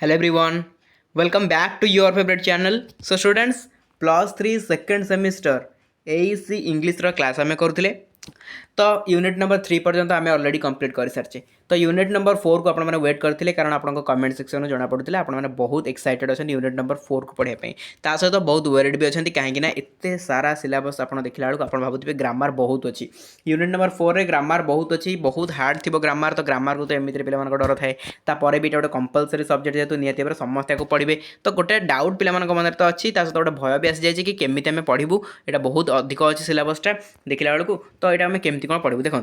Hello everyone, welcome back to your favorite channel. So students, plus 3 second semester AEC English row class आम करुले तो unit number 3 पर्यंत आम already complete कर सारी तो यूनिट नंबर 4 को आपने वेट करते कारण आपको कमेंट सेक्शन में जना पड़ता आपने बहुत एक्साइटेड अच्छा यूनिट नंबर 4 को पढ़ाई सहित बहुत वेरिड भी अच्छा कहीं एत सारा सिलेबस आप देखला बेलू आप भावुए ग्रामर बहुत अच्छी यूनिट नंबर 4 रे ग्रामर बहुत अच्छी बहुत हार्ड थी ग्रामर तो ग्रामर को तो एमती पे डर थाए तापर भी गोटे कंपलसरी सब्जेक्ट जेहतु निहती भाव समस्ते को पढ़े तो गोटे डाउट पे मन तो अच्छी सहित गोटे भय भी आसी जाए कि केमी आम पढ़ू यहाँ बहुत अधिक अच्छी सिलेबसटा देखला बेलू तो यहाँ आम केमती कौन पढ़ू देखो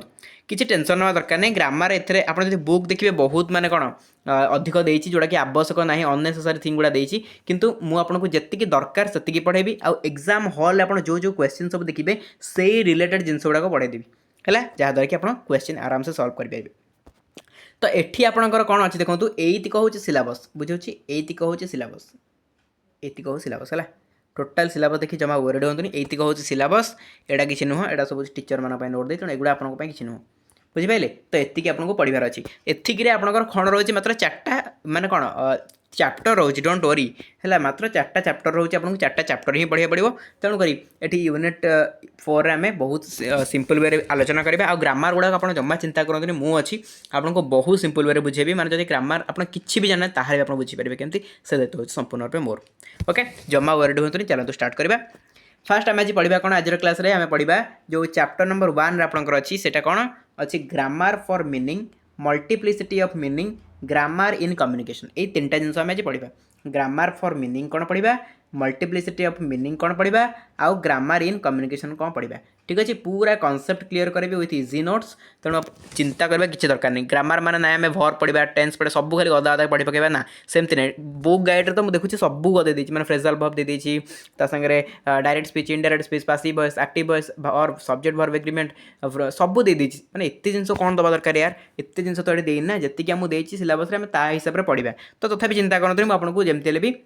किसी टेंशन ना दरकार नहीं ग्रामर एथे आप बुक देखिए बहुत माने कौन अधिक देती जोटा कि आवश्यक ना अननेसेसरी थिंग गुड़ा देती किंतु मुझे जी दरकार से पढ़ेबी आउ एग्जाम हॉल आप जो जो क्वेश्चन सब देखिए से रिलेटेड जिनस गुड़ाक पढ़ेदेवी है जहाँद्वारा कि आप क्वेश्चन आराम से सल्व करेंगे तो एठी आपणकर कौन अच्छी देखो एतिक हूँ सिलेबस बुझे एतिक हूँ सिलेबस एतिक हूँ सिलेबस है टोटाल सिलेबस देखिए जमा वरीड हूँ एतिक हूँ सिलेबस एटा किसी नुह एटा सब टीचर मानी नोट दे तेणु एगुड़ा आपको किसी नुह बुझिपारे तो एतिक आपको पढ़ार अच्छी एतिक आपंकर खंड रही मात्र चार्टा माने कौन चैप्टर रोचे डोंट वरी है मात्र चार्टा चैप्टर रोचे आपको चार्टा चैप्टर ही पढ़ा पड़ो तेणुक ये यूनिट 4 आम बहुत सिंपल वे आलोचना करेंगे आ ग्रामर गुड़ाक आप जमा चिंता करते मुझे अच्छी आपको बहुत सिंपल वे बुझेबी माने जब ग्रामर आप किसी भी जाना ताहले आप बुझीपारे केमती से दायित्व हो संपूर्ण रूप मोर ओके जमा वरीड हूँ चलते स्टार्ट करवा फास्ट आम आज पढ़ा कौन आज क्लास रे आम पढ़ा जो चैप्टर नंबर 1 आपंकर अच्छी से कौन अच्छी grammar for meaning multiplicity of meaning grammar in communication ये तीनटा जिन आम आज पढ़ा ग्रामर फॉर मीनिंग कौन पढ़ा मल्टीप्लिसिटी ऑफ मीनिंग कौन पढ़ा आउ ग्रामर इन कम्युनिकेशन कौन पढ़ा ठीक अच्छे पूरा कॉन्सेप्ट क्लियर करेंगे विथ इजी नोट्स तेणु चिंता करवा किसी दरकार नहीं ग्रामर माने ना आम भर पढ़ा टेंस पढ़ा सब खाली गदा गदा पढ़ी पकेबा ना सेमती ना बुक गाइड तो मुझे देखुची सब गदे देती मैंने फ्रेजल वर्ब दे देती सागे direct speech indirect speech passive voice active voice और सब्जेक्ट वर्ब एग्रीमेंट सब दे देती मैंने एत जिन कौन दबा दरकार यार एत जिन तो ये देना जी आमको देती सिलेबस में ता हिसाब से पढ़ा तो तथापि चिंता करते मुझे जमती भी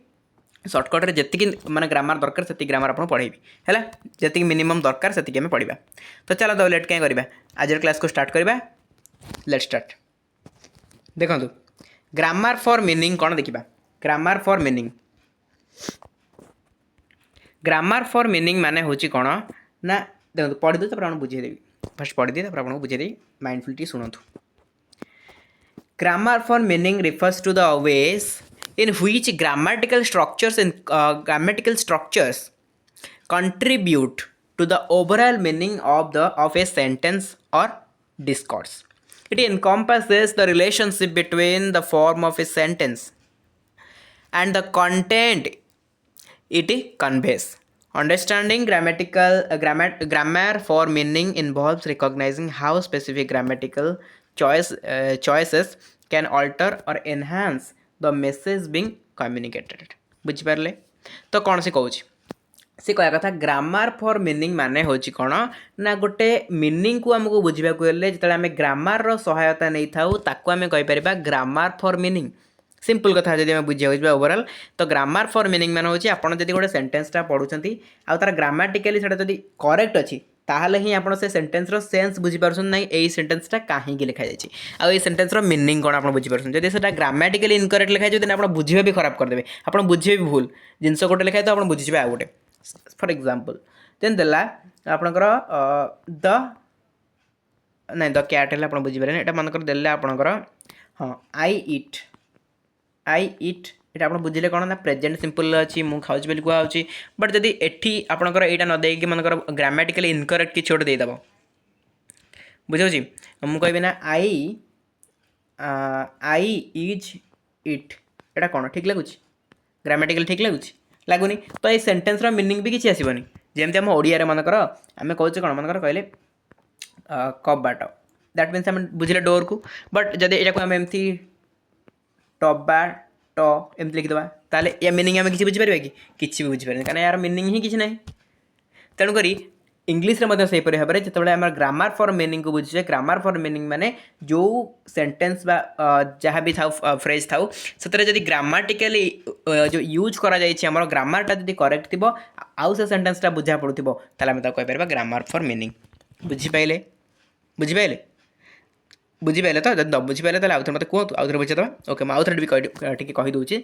सर्टकट्रे जी माने ग्रामर दरकार से ग्रामर आपको पढ़ेबी है जी मिनिमम दरकार से आम पढ़ा तो चलो तो लेट क्या करवा आज क्लास को स्टार्ट करवा लेट स्टार्ट देखो ग्रामर फॉर मीनिंग कौन देखा grammar for meaning grammar for meaning माने हूँ कौन ना देखो पढ़ी दे आप बुझेदेवी फर्स्ट पढ़ी दिए आपको बुझेदेवी माइंडफुल टी शुणु grammar for meaning refers to the ways in which grammatical structures contribute to the overall meaning of a sentence or discourse. It encompasses the relationship between the form of a sentence and the content it conveys. Understanding grammar for meaning involves recognizing how specific grammatical choices can alter or enhance the message being communicated बुझिपारे तो कौन से कहूँ सी कह कथा grammar for meaning माने हो कौन ना गोटे मीनिंग को आमको बुझा जो आम ग्रामर सहायता नहीं था ताकू आम कहीपर ग्रामर फॉर मीनिंग सिंपल कथा जब आम बुझा ओवरऑल तो ग्रामर फॉर मीनिंग मान हूँ आपड़ जब गोटे सेंटेंसटा पढ़ुं आउ तार ग्रामाटिकाली से जब करेक्ट अच्छी ताहले ही आप सेंटेंस रो सेंस बुझीपार ना यही सेंटेंसटा कहीं लिखा जाए आई सेंटेंस रो मीनिंग कौन आप बुझीपार जब से ग्रामाटिकली इनकरेक्ट लिखा जाए आप बुझे भी खराब करदे आप बुझे भी भूल जिनस गोटे लिखाई तो आप बुझे आउ गोटे फॉर एग्जांपल देन देला आपणकर द नहीं द कैट है आप बुझीपारे यहाँ मनकर देले आपणकर हाँ आई इट ये आप बुझे कौन ना प्रेजेंट सिंपल अच्छी मुझे खाऊँ बोली कहुच्छी बट जदि एटी आपंकर यहाँ न देकी मनकर ग्रामाटिकली इनकरेक्ट किसी गोटे देदेव बुझे मुझे कहबी ना आई इज इट यहाँ कौन ठीक लगुच ग्रामाटिकली ठीक लगुनि तो ये सेंटेंस मीनिंग भी किसी आसबनी जमी आम ओडिया मनकर आम कहे कौन मनकर कहले कबाट दैट मीन्स आम बुझे डोर को बट जब यहाँ आम एमती टबा एमती लिखिदेवा ताले या मीनिंग आम किसी बुझीपारे कि भी बुझीपारे कहीं यार मीनिंग ही किसी ना तेणुक इंग्लीश में सेपरी भाव में जो आम ग्रामर फॉर मीनिंग को बुझे ग्रामर फॉर मीनिंग माने जो सेंटेंस बा जहाँ भी था फ्रेज था से ग्रामाटिकली जो यूज करा आम ग्रामरटा जब करेक्ट थी आउ से सेंटेंसटा बुझा पड़ो ताले आम कहीपर ग्रामर फॉर मीनिंग बुझीपारे बुझीपारे तो जब बुझीपारे तो आउ थे मतलब कहतु आउ थे बुझेद ओके मुझे आउ थे टी कहीदे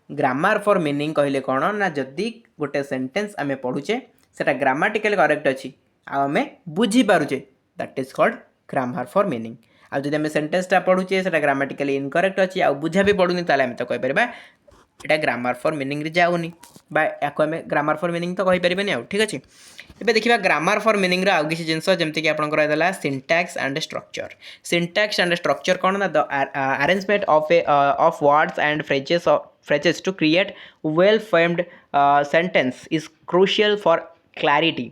ग्रामर फॉर मीनिंग कहले कौन ना जदि गोटे सेंटेंस आम पढ़ुचे सेटा ग्रामाटिकल करेक्ट अच्छी आम बुझीपारे that is called grammar for meaning आ जब आम सेंटेंसटा पढ़ुचे से ग्रामाटिकली इनकरेक्ट अच्छी आ बुझा भी पड़ूनी ताले आम तो कहीपर यहाँ ग्रामर फॉर मीनिंग जाऊनी आम ग्रामर फॉर मीनिंग तो कहीपर आउ ठीक अच्छे ଏବେ ଦେଖିବା ଗ୍ରାମାର ଫର୍ ମିନିଂର ଆଉ କିଛି ଜିନିଷ ଯେମିତିକି ଆପଣଙ୍କର ରହିଲା syntax and structure syntax and structure କ'ଣ ନା the arrangement of words and phrases to create well formed sentence is crucial for clarity.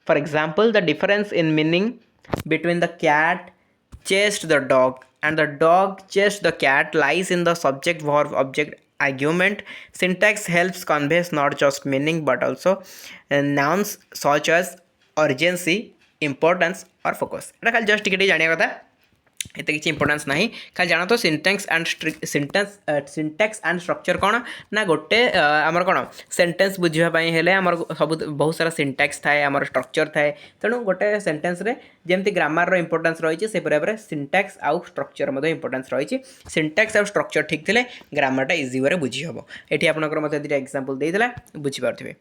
For example, the difference in meaning between the cat chased the dog and the dog chased the cat lies in the subject verb object argument. Syntax helps convey not just meaning but also nouns such as urgency, importance or focus. এটা খালি just টিকে জানিয়া কথা এতে কিছু importance না খালি জানো তো সিনট্যাক্স আন্ড স্ট্রকচর কোণ না গোটে আমার কোণ সেন্টেন্স বুঝাই হলে আমার সব বহু সারা সিনট্যাক্স থাকে আমার স্ট্রকচর থাকে তেণু গোটে সেন্টেন্সরে যেমতি গ্রামারর ইম্পর্টান্স রয়েছে সেপরি ভাবে সিনট্যাক্স আউ স্ট্রকচর মধ্যে ইম্পর্টান্স রয়েছে সিনট্যাক্স আউ স্ট্রকচর ঠিক থিলে গ্রামারটা ইজি ওয়ে বুঝি হব এটি আপনার মতো দুইটা এক্সাম্পল দিয়ে বুঝিপারে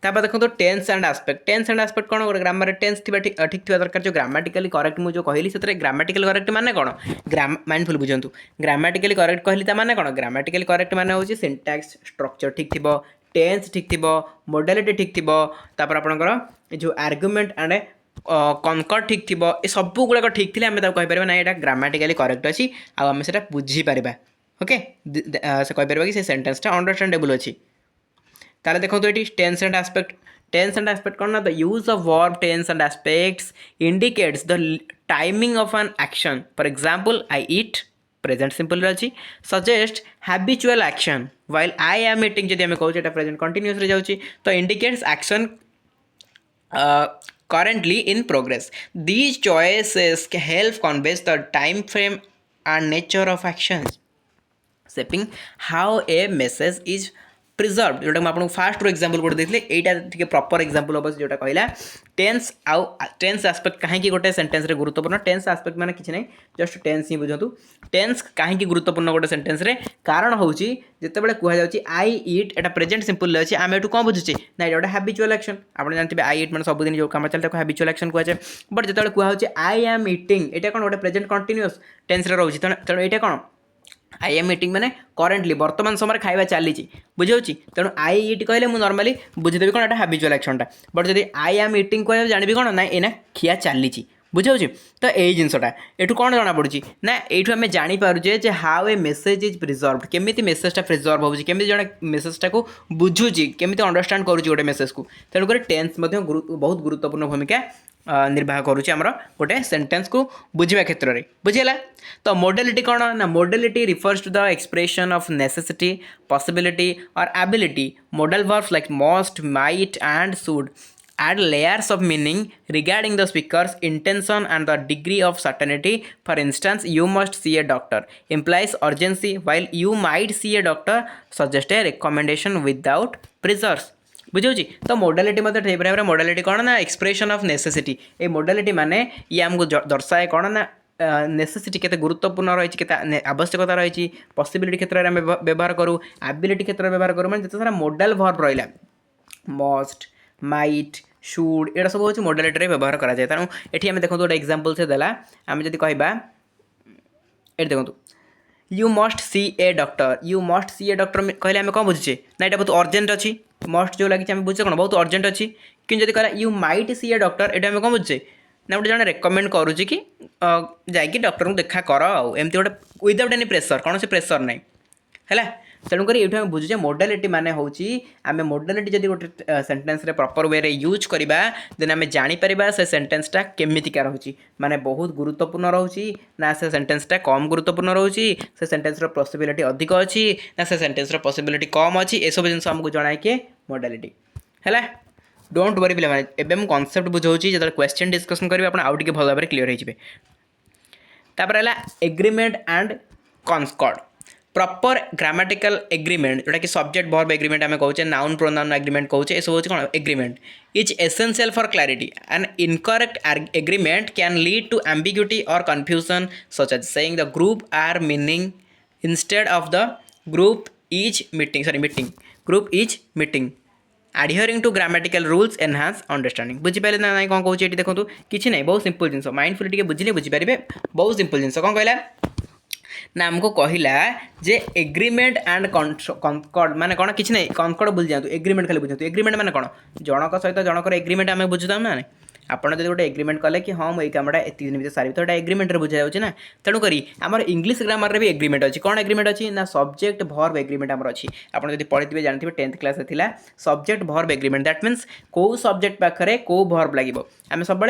तापर देखो टेन्स एंड आस्पेक्ट कौन गोटे ग्रामर टेन्स थी ठीक थी दरकार जो ग्रामाटिकली करेक्ट मुझे कहली से ग्रामाटिकल करेक्ट माने कौन माइंडफुल बुझंतु ग्रामाटिकली करेक्ट कहली माने कौन ग्रामाटिकली करेक्ट माने होची सिंटैक्स स्ट्रक्चर ठीक थी टेन्स ठीक थी मोडालिटी ठीक थी तापर आपणकर जो आर्गुमेंट एंड कनकर्ड ठीक थी ये सब गुड़ाक ठीक थी आम कहीपर ना यहाँ ग्रामाटिकली करेक्ट अच्छी आम से बुझीपर ओके से कहीपर कि सेन्टेन्सटा अंडरस्टांडेबल अच्छी ताले देखो तो ये टेन्स एंड आस्पेक्ट कौन ना the use of verb tense and aspects indicates the timing of an action for example I eat present simple अच्छी suggest habitual action while I am eating जब आम कहूँ प्रेजेंट कंटिन्यूअस रे जाउची तो indicates action currently in progress. These choices help convey the time frame and nature of actions, shaping how a message is preserve जोटा मुझे आपको fast रो example गोटे देते यहाँ प्रॉपर एग्जांपल हम जोटा कहला टेन्स आउ टेन्स आस्पेक्ट कहीं गोटे सेंटेंस रे गुरुत्वपूर्ण टेन्स आस्पेक्ट माने किसी नहीं जस्ट टेन्स ही बुझंतु टेन्स कहीं गुरुत्वपूर्ण गोटे सेंटेंस रे कारण होची जितेबाला कहु आई ईट एटा प्रेजेंट सिंपल अच्छी आम एटू कौन बुझुचे ना ये गोटे हैबिचुअल एक्शन आप जानते हैं आई ईट मैंने सबुदिन जो कम चलता है हैबिचुअल एक्शन कहुए बट जो कहु आई एम ईटिंग ये कौन गोटे प्रेजेंट कंटिन्यूअस टेन्स रे रोचे तेणु ये कौन आई एम ईटिंग मैंने करेन्टली बर्तमान समय खाଇବା ଚାଲିଛି ବୁଝାଉଛି ତେଣୁ आई इट कहले ମୁଁ नॉर्मली बुझीदेवी कौन एटा हैबिचुअल एक्शनटा बट जब आई एम ईटिंग कह जानवी कौन ना एना खिया चली बुझाऊँ तो यही जिनसटा एठू कौन जना पड़ी ना ये आम जापे जे how a message is preserve केमी मेसेजटा प्रिजर्व होगी केमी जड़े मेसेजटा को बुझुची केमी अंडरस्टांड करुँच गोटे मेसेज को तेणुक टेन्स बहुत गुरुत्वपूर्ण भूमिका निर्वाह करुँचे आमर गोटे सेंटेंस को बुझा क्षेत्र में बुझीगला तो मोडालिटी कौन ना modality refers to the expression of necessity possibility और ability modal verbs like must might and should add layers of meaning regarding the speaker's intention and the degree of certainty. For instance, you must see a doctor implies urgency while you might see a doctor suggest a recommendation without preserves. बुझे तो modality मतलब ठीक भाव modality कौन ना expression of necessity ये modality माने ये आमको दर्शाए कौन ना नेसेसिटी केते गुरुत्वपूर्ण रही केते आवश्यकता रही पॉसिबिलिटी क्षेत्र में व्यवहार करूँ एबिलिटी क्षेत्र में व्यवहार करूँ मैंने जिते सारा मोडाल वर्ब रहा मस्ट माइट शुड एटा सब हूँ मोडालिटी व्यवहार कराए तेणु ये आम देखो गोटे एग्जांपल से देला आम जब कहवा ये देखो you must see A doctor कहले आम कौन बुझे ना यहाँ बहुत अर्जेंट अच्छी मस्ट जो लगी बुझे कौन बहुत अर्जेंट अच्छी कि जब कहला you might see A doctor ये आम कौन बुझे ना गोटे जन रेकमेंड करुच्ची कि जाकि डॉक्टर को देखा कर आमती गोटे विदाउट एनी प्रेसर कौन से प्रेसर ना है तेणुक ये आम बुझे मोडालिटी माने होची आम मोडालिटी जब गोटे सेंटेंस रे प्रॉपर वे रे यूज करवा देन आम जापर से सेंटेंसटा केमितिका रोची माने बहुत गुरुत्वपूर्ण रोची ना से सेंटेंसटा कम गुरुत्वपूर्ण रोची से सेंटेंस रो पॉसिबिलिटी अधिक अच्छी ना से सेंटेंस रो पॉसिबिलिटी कम अच्छी ये सब जिन आमको जनाए कि मोडालिटी है डोंट वरी पे एवं मुझे कनसेप्ट बुझाऊँगी जो क्वेश्चन डिस्कसन करेंगे आप आउ भल भाव क्लीयर हो agreement and concord proper grammatical agreement जोटा कि सब्जेक्ट वर्ब एग्रीमेंट आम कहे नाउन प्रोनाउन एग्रीमेंट कहे सब हूँ कौन agreement is essential for clarity and incorrect agreement can lead to ambiguity और confusion such as saying the group are meaning instead of the group is meeting group is meeting adhering to grammatical rules enhance understanding बुझिपारे ना नहीं कौन कौन ये देखो किसी नहीं बहुत सिंपल जिनस माइंडफुल बुझे बुझीपारे बहुत सिंपल जिनस कौन कहला ना आमको कहला जे एग्रीमेंट एंड कनकॉर्ड माने कौन किसी नहीं कनकॉर्ड बुझी जातु एग्रीमेंट खाली बुझातु एग्रीमेंट माने कौन जनक सहित जनकर एग्रीमेंट आम बुझुता ना आपड़ जो गोटे एग्रीमेंट कले कि हाँ मुझे कमटा एत दिन भर सारी तो एग्रीमेंट बुझा जाऊँगी ना तेणुक आम इंग्लिश ग्रामर भी एग्रीमेंट अच्छी कौन एग्रीमेंट अच्छी ना सब्जेक्ट वर्ब एग्रीमेंट आम अच्छी आप पढ़ी जानते 10th क्लास था subject verb agreement that means कौ सब्जेक्ट पाखे कौ वर्ब लगे आम सब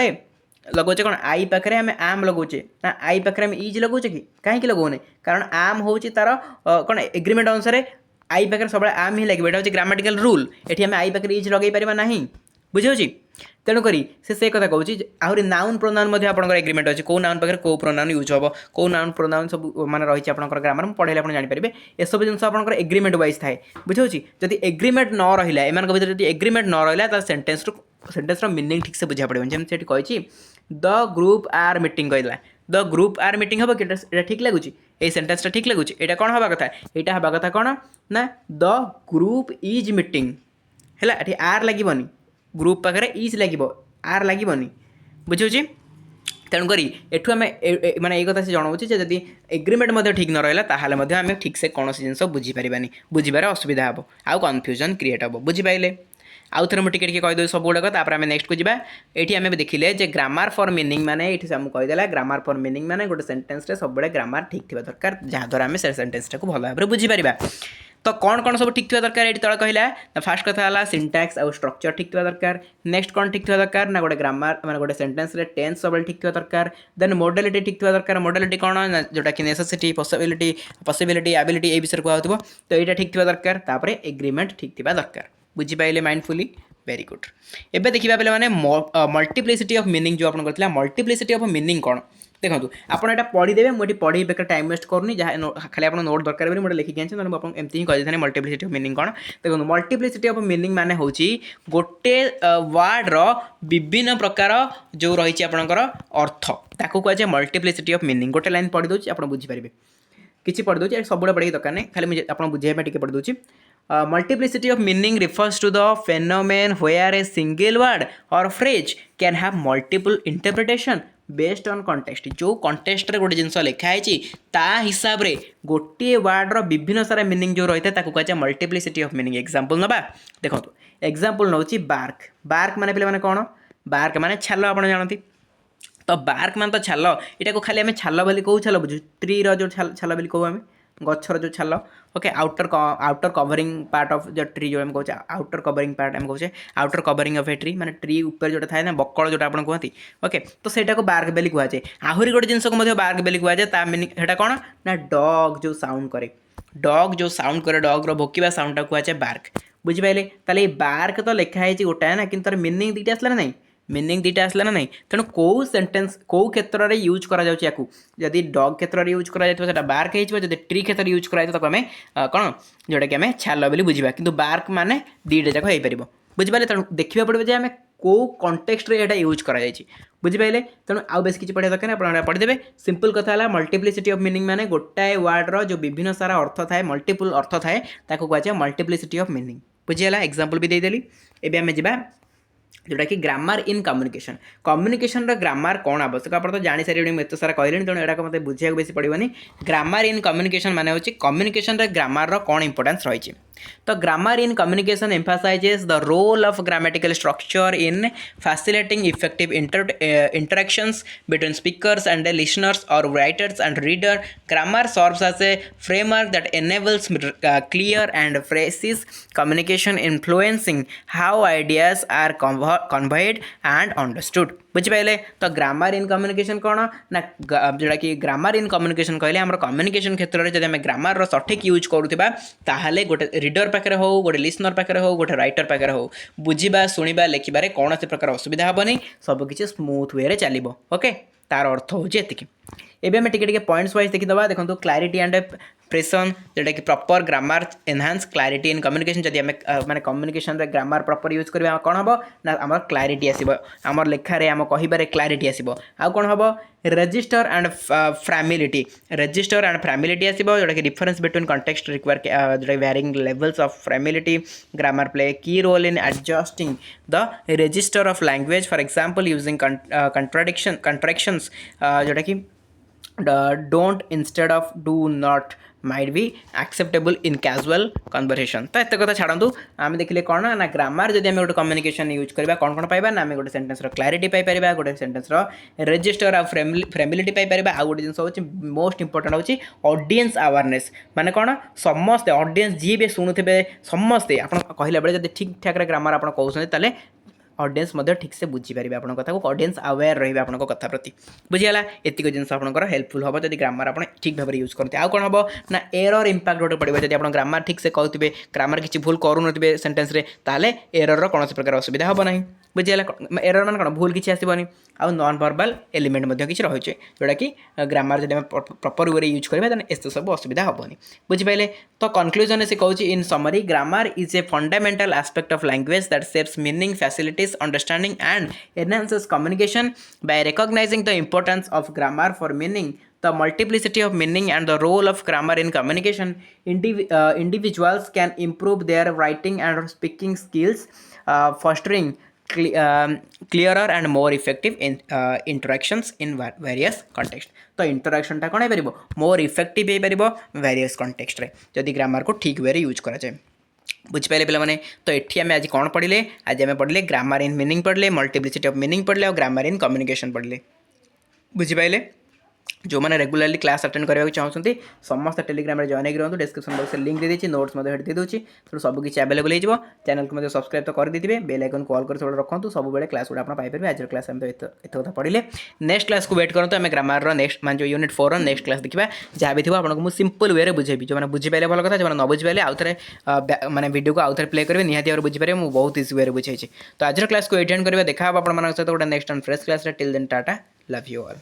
लगौचे कौन आई पाखे आम आम लगौचे ना आई पाखे आम इज लगौचे कि कहीं लगौने कारण आम हूँ तार कौन एग्रीमेंट अनुसार आई पाखे सब आम ही लगे ये ग्रामेटिकल रूल ये आम आई पाखे इज लगे पार ना बुझे तेणुक से कथा कहूँ आहरी नाउन प्रोनाउन आप एग्रीमेंट अच्छी कौ नाउन पाखे कौ प्रोनाउन यूज हम कौ नाउन प्रोनाउन सब मैंने रही आप ग्रामर पढ़े आप जानीपारे ये सब जिन आप एग्रीमेंट वाइज थाए बुझे जदि एग्रीमेंट न रहा एम भर जब एग्रीमेंट न रहा सेन्टेन्स मीनिंग ठीक से बुझा पड़े जमी कही द ग्रुप आर मीटिंग कहला द ग्रुप आर मीटिंग हम कि ठीक लगुच ये सेन्टेन्सटा ठीक लगुच यहाँ कौन हवा कथा यहाँ हवा कथा कौन ना द ग्रुप इज मीटिंग है ये आर लगे ग्रुप पाखे इज लगे आर लगे बुझे तेणुक एठू आम माने ये कथा से जनाऊँ जदि एग्रीमेंट ठीक न रहा आम ठीक से कौन जिन बुझीपारानी बुझे असुविधा हम आउ कन्फ्यूजन क्रिएट हम बुझीपारे आउ थे मुझे टिके कहीदेवी सब गुड़ाक आम नेक्स्ट को जावा ये आम देखिले जे ग्रामर फॉर मीनिंग माने ये आमको कहीदेला ग्रामर फॉर मीनिंग माने गोटे सेन्टेन्स सब ग्रामर ठीक थी दरकार जहाँद्वारा आम से सेन्टेन्सटा को भल भाव में बुझीपार तो कौन कौन सब ठीक थी दरकार ये तले कहला फास्ट कथा है सिंटैक्स और स्ट्रक्चर ठीक थी दरकार नेक्स्ट कौन ठीक थी दरकार ना गोटे ग्रामर माने गोटे सेन्टेन्स टेन्स सब ठीक थी दरकार देन मॉडलिटी ठीक थी दरकार मॉडलिटी कौन जोटा कि नेसेसिटी पॉसिबिलिटी एबिलिटी ये विषय कहूँ तो यहाँ ठीक थी दरकार तापर एग्रीमेंट ठीक थी दरकार बुझीपारे माइंडफुली वेरी गुड एबे देखिबा पे माने मल्टीप्लिसिटी ऑफ मीनिंग जो आपन करथिला मल्टीप्लिसिटी ऑफ मीनिंग कोन देखो आपन एटा पढ़ी देबे मोटी पढ़ी बेकर टाइम वेस्ट करनी जहाँ खाली आपन नोट दरकार बेले मोटे लिखि आनछन आपन एमती ही कहि देथाने मल्टीप्लिसिटी ऑफ मीनिंग कोन देखो मल्टीप्लिसिटी ऑफ मीनिंग माने होची गोटे वर्ड रो विभिन्न प्रकार जो रही आपनकर अर्थ ताको कहै छै मल्टीप्लिसिटी ऑफ मीनिंग गोटे लाइन पढ़ी दोची आपन बुझी परिबे किछि पढ़ी दोची सबुडा पढ़ी दरकार नै खाली आपन बुझेबा टिके पढ़ी दोची multiplicity of meaning refers to the phenomenon where a single word or phrase can have multiple interpretation based on context जो context रे गोटे जिनस लिखा है ता हिसाब रे गोटे वर्ड रो विभिन्न सारा मीनिंग जो रही है ताको कहै मल्टीप्लिसिटी ऑफ मीनिंग एग्जांपल नबा देखो एग्जांपल नौची बार्क बार्क माने पहले माने कौन बार्क माने छाल आपण जानती तो बार्क मान तो छाल यहाँ को खाली आम छाल बोली कहूँ छाल बुझू ट्री रो छाल बोली कहूँ आम गचर जो छाल okay outer covering part of जो ट्री जो कहे आउटर कवरिंग पार्ट आम कहे outer covering of a tree माने ट्री ऊपर जो थाए ना बकल जो आप कहती ओके तो सेटा को बार्क बेली कहुए आहरी गोटे जिनस को बार्क बेली कहुए ता मीनिंग सेटा कौन ना डॉग जो साउंड करे डॉग रो भोकिबा साउंड कहुए बार्क बुझिपारे ताले बार्क तो लिखाई गोटाए ना कि तार मीनिंग दुईटा आसला ना नहीं मीनिंग दुईटा आसला ना नहीं तेणु कौ सेन्टेन्स कौ क्षेत्र में यूज करा जदि डॉग क्षेत्र में यूज करा बार्क हो ट्री क्षेत्र में यूज करा आम कौन जोटा कि आम छाल बोली बुझा कि बार्क माने दुईटा जाक हो पार बुझिपारे तेणु देखा पड़े आम कौ कंटेक्स्ट रे एटा यूज करा बुझिपारे तेणु आउ बेस किसी पढ़ा दरकार आप पढ़ीदेवे सिंपल कथा है मल्टीप्लिसिटी ऑफ मीनिंग माने गोटाए वर्ड रो जो विभिन्न सारा अर्थ थाए मल्टीपल अर्थ थाए ताको कहुए मल्टीप्लिसिटी ऑफ मीनिंग बुझीगला एग्जांपल भी देदेली एबे आम जा जोटा कि ग्रामर इन कम्युनिकेशन ग्रामर कौन आवश्यक आप तो जानी सारे एत सारा कहले तेणु यहाँ मतलब बुझे बेसी पड़ोनी ग्रामर इन कम्युनिकेशन माने होची कम्युनिकेशन ग्रामर रो कौन इंपोर्टेंस रही तो grammar in communication emphasises the role of grammatical structure in facilitating effective interactions between speakers and listeners और writers and reader grammar serves as a framework that enables clear and precise communication influencing how ideas are conveyed and understood बुझिपारे तो grammar in communication कौन ना जोटा कि grammar in communication कहले आम communication क्षेत्र में जब आम ग्रामर रो सठिक यूज करुवा ताहले गोटे रीडर पाखे हो गोटे लिसनर पाखे हो गोटे राइटर पाखे हो बुझा शुणा लिखारे कौन से प्रकार असुविधा हेनी सबकि स्मूथ वे चलो ओके तार अर्थ हूँ एति एबे आम टिके पॉइंट्स वाइज देखीदे देखो क्लारिटी एंड एक्सप्रेशन जोटा कि proper grammar enhance clarity in communication जदि आम माने कम्युनिकेशन रे ग्रामर प्रॉपर यूज करबा कोन हबो ना हमर क्लैरिटी आसीबो हमर लेखा रे हम कहिबारे क्लैरिटी आसीबो आ कोन हबो रजिस्टर एंड फ्रैमिलिटी आसीबो जोटा कि डिफरेंस बिटवीन कॉन्टेक्स्ट रिक्वायर जोटा varying levels of formality grammar play key role in adjusting the register of language for example using contractions जोटा कि don't instead of do not might be acceptable in casual conversation तो एत कथा छाड़ू आम देखिले कौन ना ग्रामर जब आम गोटे कम्युनिकेशन यूज करवा कौन कौन पाइबा ना आम गोटे सेंटेंस क्लैरिटी पाइपर गोटे सेंटेंस रजिस्टर और फ्रेमिलिटी पाइपर आ गोटे जिन हूँ मोस्ट इंपोर्टेंट हूँ ऑडियंस अवेयरनेस माने कौन समस्ते ऑडियंस जी भी शुणुवे समस्ते आप कहला बेले जब ठीक ठाक ग्रामर आप कहते ऑडियंस ठीक से बुझीपारे आप कथा को ऑडियंस अवेयर रही आप कथा प्रति बुझीगला एतिक जिन आपंकर हेल्पफुल हम जब ग्रामर आप ठीक भाव यूज करते आउ कौन हम ना एरर इंपैक्ट गोटे पड़े जब आप ग्रामर ठीक से कहते ग्रामर किसी भूल करूनते सेंटेंस रे ताले एरर कौन प्रकार असुविधा हम ना बुझीगला एरर मान कौन भूल किसी आसबनी आउ नॉन वर्बल एलिमेंट किसी रही है जोटा कि ग्रामर जब प्रॉपर वे यूज करेंगे तेज एस सब असुविधा हेनी बुझिपारे तो कनक्लूजन से कहूँ इन summary grammar is a fundamental aspect of language that shapes meaning facilities understanding and enhances communication bye recognising the importance of grammar for meaning the multiplicity of meaning and the role of grammar in communication individuals can improve their writing and speaking skills fostering clearer and more effective interactions in various context तो interaction टा कौन हो पार more effective हो पार various context रे जदि grammar को ठीक वे use करा जाए बुझिपारे पे मैंने तो ये आम आज कौन पढ़ले आज आम पढ़ले ग्रामर इन मीनिंग पढ़ले मल्टीप्लिसिटी ऑफ मीनिंग पढ़ले और ग्रामर इन कम्युनिकेशन पढ़ले बुझिपारे जो मैंने रेगुलरली क्लास अटेंड करने चाहते समस्त टेलीग्राम में जॉइन हो डिस्क्रिप्शन बॉक्स में लिंक दे देती नोट्स दे दूसरी तो सब किसी अवेलेबल हो चैनल को सब्सक्राइब तो कर देते बेल आइकन कॉल कर सब रखु सब बेले क्लास गुड़ा आप पाइपर आज क्लास में तो एत कथा पढ़ले नेक्स्ट क्लास को वेट करते आम ग्रामर नेक्स्ट मान जो यूनिट 4 नेक्स्ट क्लास देखा जहाँ भी थी आपको मुझे सिंपल वे बुझेबी जो मैंने बुझीपारे भल कथा जो न बुझीपारे आउ थे मैंने वीडियो को आउ थे प्ले करेंगे निहाती भाव बुझीपारे मुझे बहुत इजी वे बुझे तो आज क्लास को एटेंड करेंगे देखा आप सहित गोटे next and fresh class till then tata love you all.